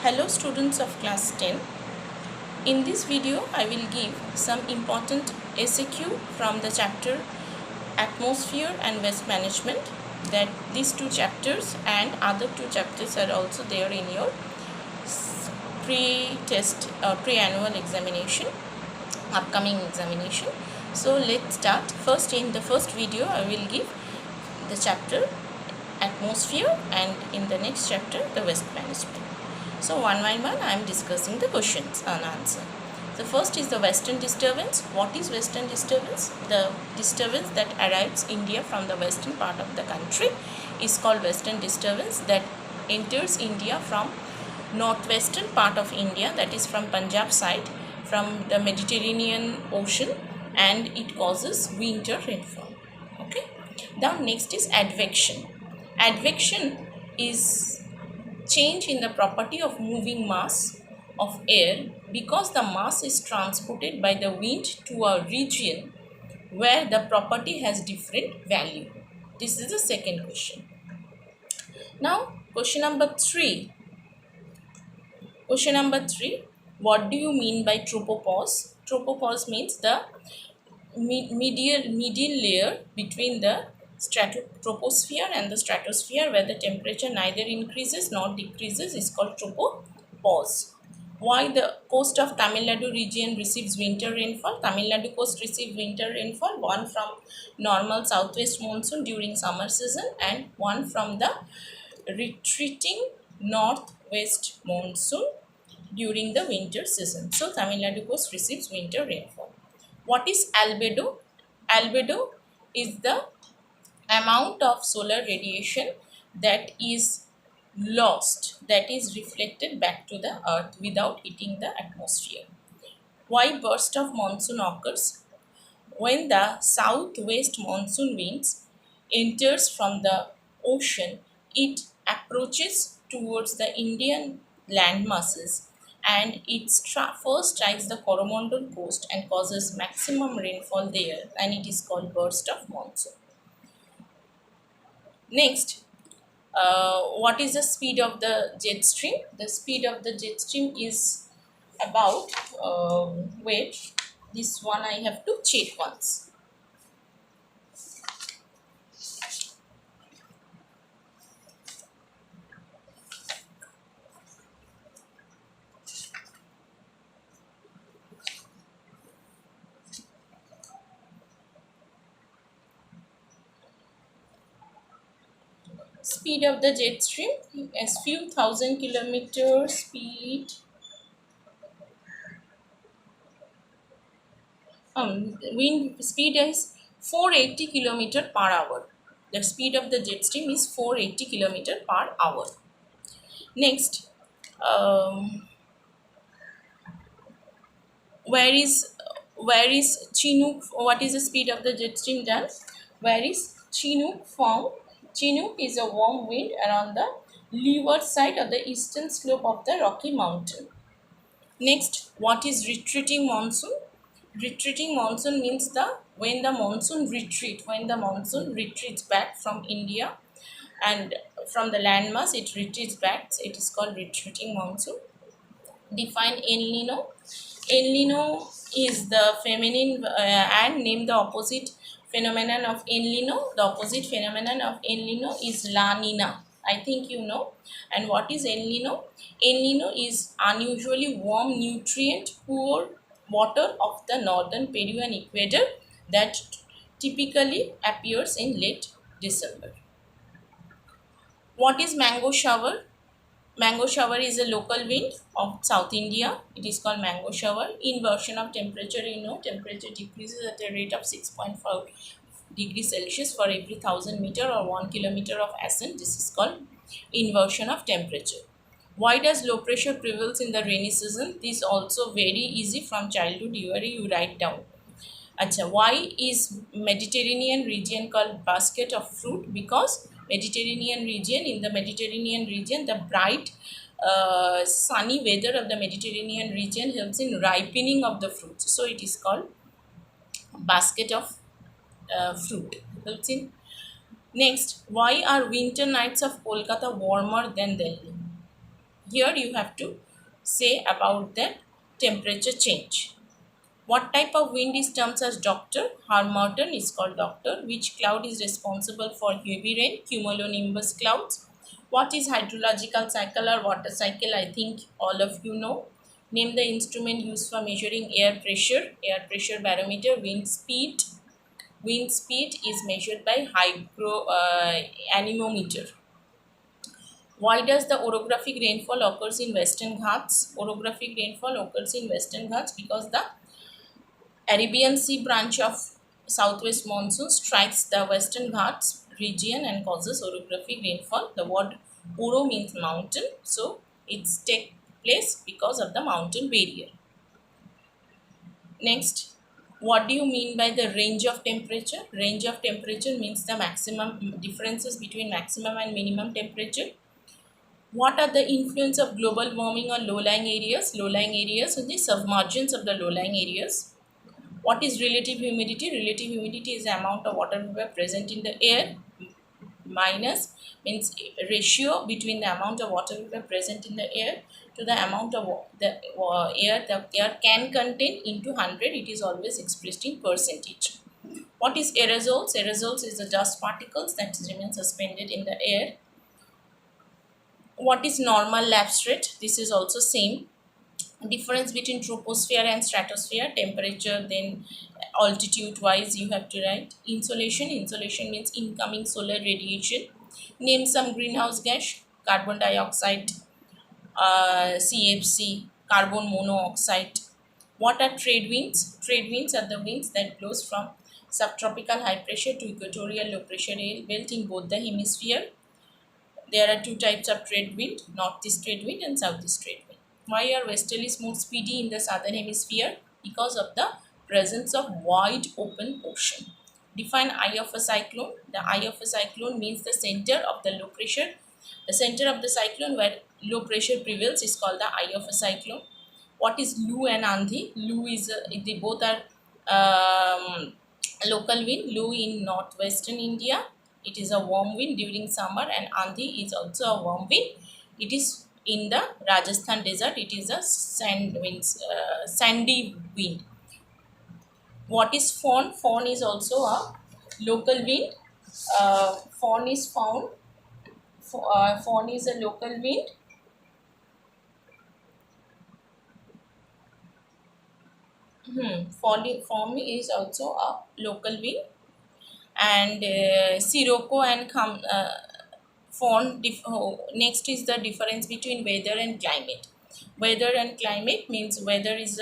Hello students of class 10. In this video I will give some important SAQ from the chapter Atmosphere and Waste Management. That these two chapters and other two chapters are also there in your pre-annual examination, upcoming examination. So let's start. First, in the first video I will give the chapter Atmosphere and in the next chapter the Waste Management. So one by one I am discussing the questions and answer. The first is the western disturbance. What is western disturbance? The disturbance that arrives India from the western part of the country is called western disturbance, that enters India from northwestern part of India, that is from Punjab side, from the Mediterranean Ocean, and it causes winter rainfall. Okay. Now next is advection. Advection is change in the property of moving mass of air because the mass is transported by the wind to a region where the property has different value. This is the second question. Now question number 3. Question number 3. What do you mean by tropopause? Tropopause means the medial layer between the troposphere and the stratosphere, where the temperature neither increases nor decreases, is called tropopause. Why the coast of Tamil Nadu region receives winter rainfall? Tamil Nadu coast receives winter rainfall, one from normal southwest monsoon during summer season and one from the retreating northwest monsoon during the winter season. So Tamil Nadu coast receives winter rainfall. What is albedo? Albedo is the amount of solar radiation that is lost, that is reflected back to the earth without hitting the atmosphere. Why burst of monsoon occurs? When the southwest monsoon winds enters from the ocean, it approaches towards the Indian land masses and it first strikes the Coromandel coast and causes maximum rainfall there, and it is called burst of monsoon. Next, what is the speed of the jet stream? The speed of the jet stream is about, wait, this one I have to check once. Speed of the jet stream is few thousand kilometer speed. Wind speed is 480 kilometer per hour. The speed of the jet stream is 480 kilometer per hour. Next, where is Chinook? What is the speed of the jet stream done? Where is Chinook found? Chinook is a warm wind around the leeward side of the eastern slope of the Rocky Mountain. Next, what is retreating monsoon? Retreating monsoon means when the monsoon retreats back from India and from the landmass, it retreats back. It is called retreating monsoon. Define El Nino. El Nino is the feminine and name the opposite phenomenon of El Nino. The opposite phenomenon of El Nino is La Nina. I think you know. And what is El Nino? El Nino is unusually warm, nutrient poor water of the northern Peruvian equator that typically appears in late December. What is mango shower? Mango shower is a local wind of South India. It is called mango shower. Inversion of temperature, temperature decreases at a rate of 6.5 degrees Celsius for every 1000 meter or 1 kilometer of ascent. This is called inversion of temperature. Why does low pressure prevails in the rainy season? This is also very easy from childhood. You write down. Achha, why is Mediterranean region called basket of fruit? Because in the Mediterranean region, the bright sunny weather of the Mediterranean region helps in ripening of the fruits. So it is called basket of fruit. Helps in. Next, why are winter nights of Kolkata warmer than Delhi? here you have to say about the temperature change. What type of wind is termed as doctor? Harmattan is called doctor. Which cloud is responsible for heavy rain? Cumulonimbus clouds. What is hydrological cycle or water cycle? I think all of you know. Name the instrument used for measuring air pressure. Air pressure barometer. Wind speed. Wind speed is measured by anemometer. Why does the orographic rainfall occurs in Western Ghats? Orographic rainfall occurs in Western Ghats because the Arabian Sea branch of southwest monsoon strikes the Western Ghats region and causes orographic rainfall. The word Oro means mountain, so it's take place because of the mountain barrier. Next, what do you mean by the range of temperature? Range of temperature means the maximum differences between maximum and minimum temperature. What are the influence of global warming on low-lying areas? Low-lying areas are the submargins of the low-lying areas. What is relative humidity? Relative humidity is the amount of water vapor present in the air. Minus means ratio between the amount of water vapor present in the air to the amount of the air can contain into 100. It is always expressed in percentage. What is aerosols? Aerosols is the dust particles that remain suspended in the air. What is normal lapse rate? This is also same. Difference between troposphere and stratosphere, temperature, then altitude wise you have to write. Insolation means incoming solar radiation. Name some greenhouse gas. Carbon dioxide, CFC, carbon monoxide. What are trade winds? Trade winds are the winds that blows from subtropical high pressure to equatorial low pressure air belt in both the hemisphere. There are two types of trade wind, northeast trade wind and southeast trade wind. Why are westerlies more speedy in the southern hemisphere? Because of the presence of wide open ocean. Define eye of a cyclone. The eye of a cyclone means the center of the low pressure. The center of the cyclone where low pressure prevails is called the eye of a cyclone. What is Lu and Andhi? Lu is, they both are local wind. Lu in northwestern India. It is a warm wind during summer, and Andhi is also a warm wind. It is in the Rajasthan desert. It is a sandy wind. What is Fawn? Fawn is also a local wind. Fawn is found. Fawn is a local wind. Fawn is also a local wind. And Sirocco and Fawn. Next is the difference between weather and climate. Weather and climate means weather is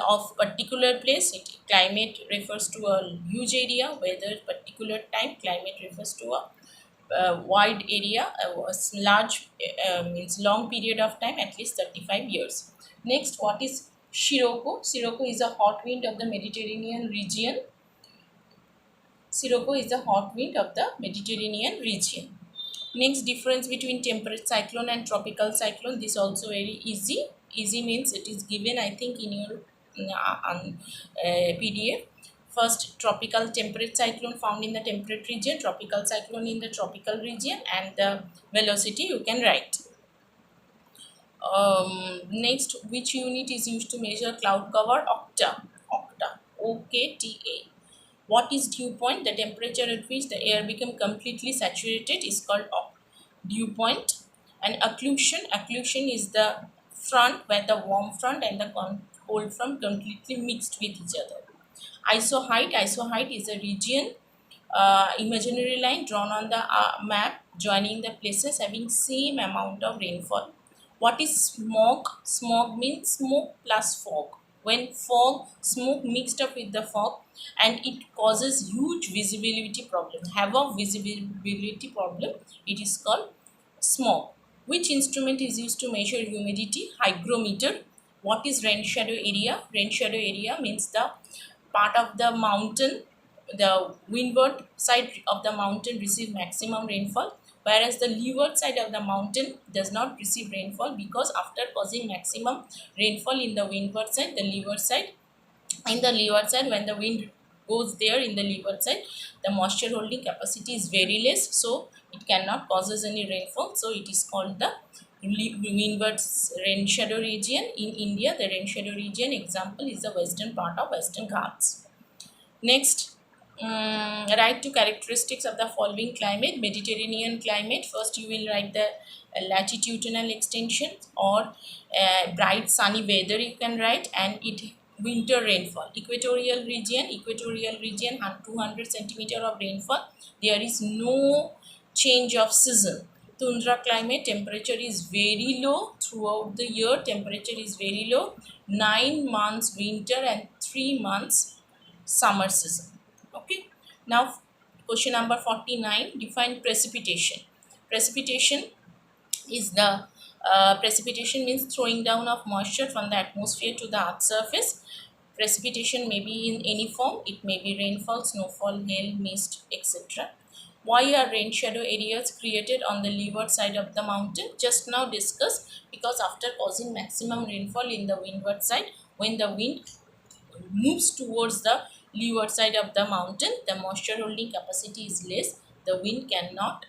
of particular place. Climate refers to a huge area. Weather particular time. Climate refers to a wide area. Large means long period of time, at least 35 years. Next, what is Sirocco? Sirocco is a hot wind of the Mediterranean region. Sirocco is the hot wind of the Mediterranean region. Next, difference between temperate cyclone and tropical cyclone. This also very easy. Easy means it is given, I think, in your PDF. First, tropical temperate cyclone found in the temperate region, tropical cyclone in the tropical region, and the velocity you can write. Next, which unit is used to measure cloud cover? Octa. OKTA. What is dew point? The temperature at which the air becomes completely saturated is called dew point. And occlusion is the front where the warm front and the cold front completely mixed with each other. Isoheight is a region, imaginary line drawn on the map joining the places having same amount of rainfall. What is smog? Smog means smoke plus fog. When smoke mixed up with the fog, and it causes huge visibility problem, visibility problem, it is called smog. Which instrument is used to measure humidity? Hygrometer. What is rain shadow area? Rain shadow area means the part of the mountain, the windward side of the mountain receive maximum rainfall, whereas the leeward side of the mountain does not receive rainfall, because after causing maximum rainfall in the windward side, the leeward side, when the wind goes there in the leeward side, the moisture holding capacity is very less, so it cannot causes any rainfall, so it is called the windward rain shadow region. In India, the rain shadow region example is the western part of Western Ghats. Next, write two characteristics of the following climate. Mediterranean climate. First, you will write the latitudinal extension or bright sunny weather you can write, and it winter rainfall. Equatorial region, 200 centimeter of rainfall. There is no change of season. Tundra climate, temperature is very low throughout the year. Temperature is very low. 9 months winter and 3 months summer season. Okay. Now, question number 49. Define precipitation. Precipitation is the precipitation means throwing down of moisture from the atmosphere to the earth's surface. Precipitation may be in any form. It may be rainfall, snowfall, hail, mist, etc. Why are rain shadow areas created on the leeward side of the mountain? Just now discussed, because after causing maximum rainfall in the windward side, when the wind moves towards the leeward side of the mountain, the moisture holding capacity is less. The wind cannot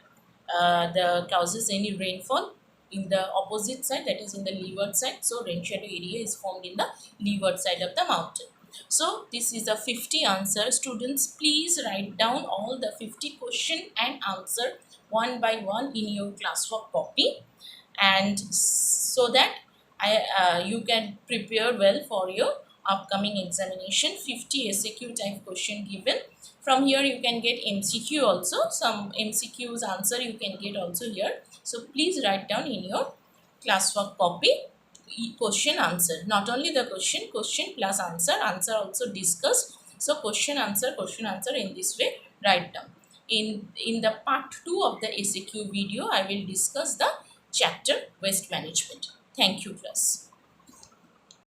the causes any rainfall in the opposite side, that is in the leeward side. So rain shadow area is formed in the leeward side of the mountain. So this is a 50 answer. Students, please write down all the 50 question and answer one by one in your classwork copy, and so that you can prepare well for your upcoming examination. 50 SAQ type question given. From here you can get MCQ also. Some MCQs answer you can get also here. So please write down in your classwork copy question answer. Not only the question plus answer also discussed. So question answer in this way write down. In the part 2 of the SAQ video, I will discuss the chapter waste management. Thank you, class.